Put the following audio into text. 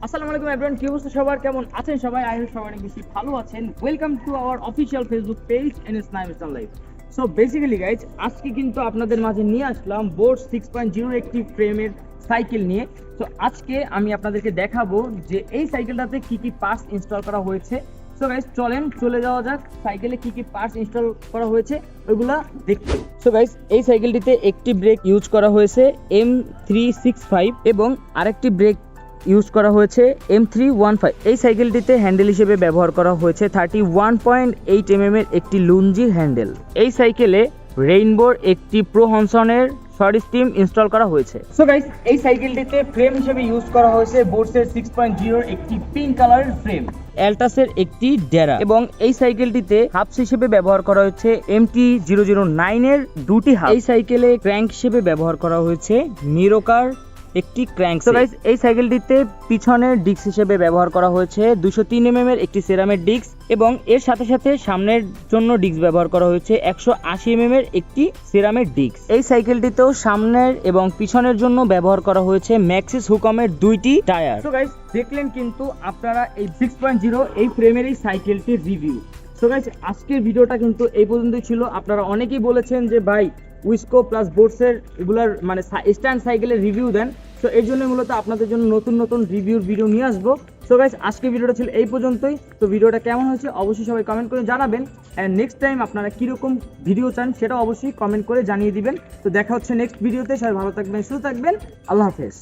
আসসালামু আলাইকুম এভরিওয়ান, কি অবস্থা সবার, কেমন আছেন সবাই? আই হোপ সবাই অনেক বেশি ভালো আছেন। Welcome to our official Facebook page এনএস9 Islam life. So basically guys, আজকে কিন্তু আপনাদের মাঝে নিয়ে আসলাম বোট 6.0 একটি ফ্রেমের সাইকেল নিয়ে। তো আজকে আমি আপনাদেরকে দেখাবো যে এই সাইকেলটাতে কি কি পার্টস ইনস্টল করা হয়েছে। সো গাইজ চলেন চলে যাওয়া যাক সাইকেলে কি কি পার্টস ইনস্টল করা হয়েছে ওইগুলা দেখতে। সো গাইজ, এই সাইকেলটিতে একটি ব্রেক ইউজ করা হয়েছে M365 এবং আরেকটি ব্রেক ইউজ করা হয়েছে M315। এই সাইকেলটিতে হ্যান্ডেল হিসেবে ব্যবহার করা হয়েছে 31.8 mm এর একটি লুঞ্জি হ্যান্ডেল। এই সাইকেলে রেইনবোর একটি প্রো হনসনের শর্ট স্টিম ইনস্টল করা হয়েছে। সো গাইস, এই সাইকেলটিতে ফ্রেম হিসেবে ইউজ করা হয়েছে বোটসের 6.0 একটি পিঙ্ক কালারের ফ্রেম, অ্যালটাসের একটি ডেরা এবং এই সাইকেলটিতে হাবস হিসেবে ব্যবহার করা হয়েছে MT009 এর দুটি হাব। এই সাইকেলে ক্র্যাঙ্ক হিসেবে ব্যবহার করা হয়েছে মিরোকার একটি ক্র্যাঙ্ক। সো গাইস, এই সাইকেলটিতে পিছনের ডিস্ক হিসেবে ব্যবহার করা হয়েছে 203 mm এর একটি সেরামের ডিস্ক এবং এর সাথে সাথে সামনের জন্য ডিস্ক ব্যবহার করা হয়েছে 180 mm এর একটি সেরামের ডিস্ক। এই সাইকেলটিতেও সামনের এবং পিছনের জন্য ব্যবহার করা হয়েছে ম্যাক্সিস হুকমের দুইটি টায়ার। সো গাইস, দেখলেন কিন্তু আপনারা এই 6.0 এই ফ্রেমের এই সাইকেলটির রিভিউ। সো গাইস, আজকের ভিডিওটা কিন্তু এই পর্যন্তই ছিল। আপনারা অনেকেই বলেছেন যে ভাই উইসকো প্লাস বোটসের এগুলার মানে স্ট্যান্ড সাইকেলের রিভিউ দেন। সো এর জন্য মূলত আপনাদের জন্য নতুন নতুন রিভিউর ভিডিও নিয়ে আসবো। সো গাইস, আজকের ভিডিওটা ছিল এই পর্যন্তই। তো ভিডিওটা কেমন হয়েছে অবশ্যই সবাই কমেন্ট করে জানাবেন, অ্যান্ড নেক্সট টাইম আপনারা কীরকম ভিডিও চান সেটা অবশ্যই কমেন্ট করে জানিয়ে দিবেন। তো দেখা হচ্ছে নেক্সট ভিডিওতে। সবাই ভালো থাকবেন, সুস্থ থাকবেন, আল্লাহ হাফেজ।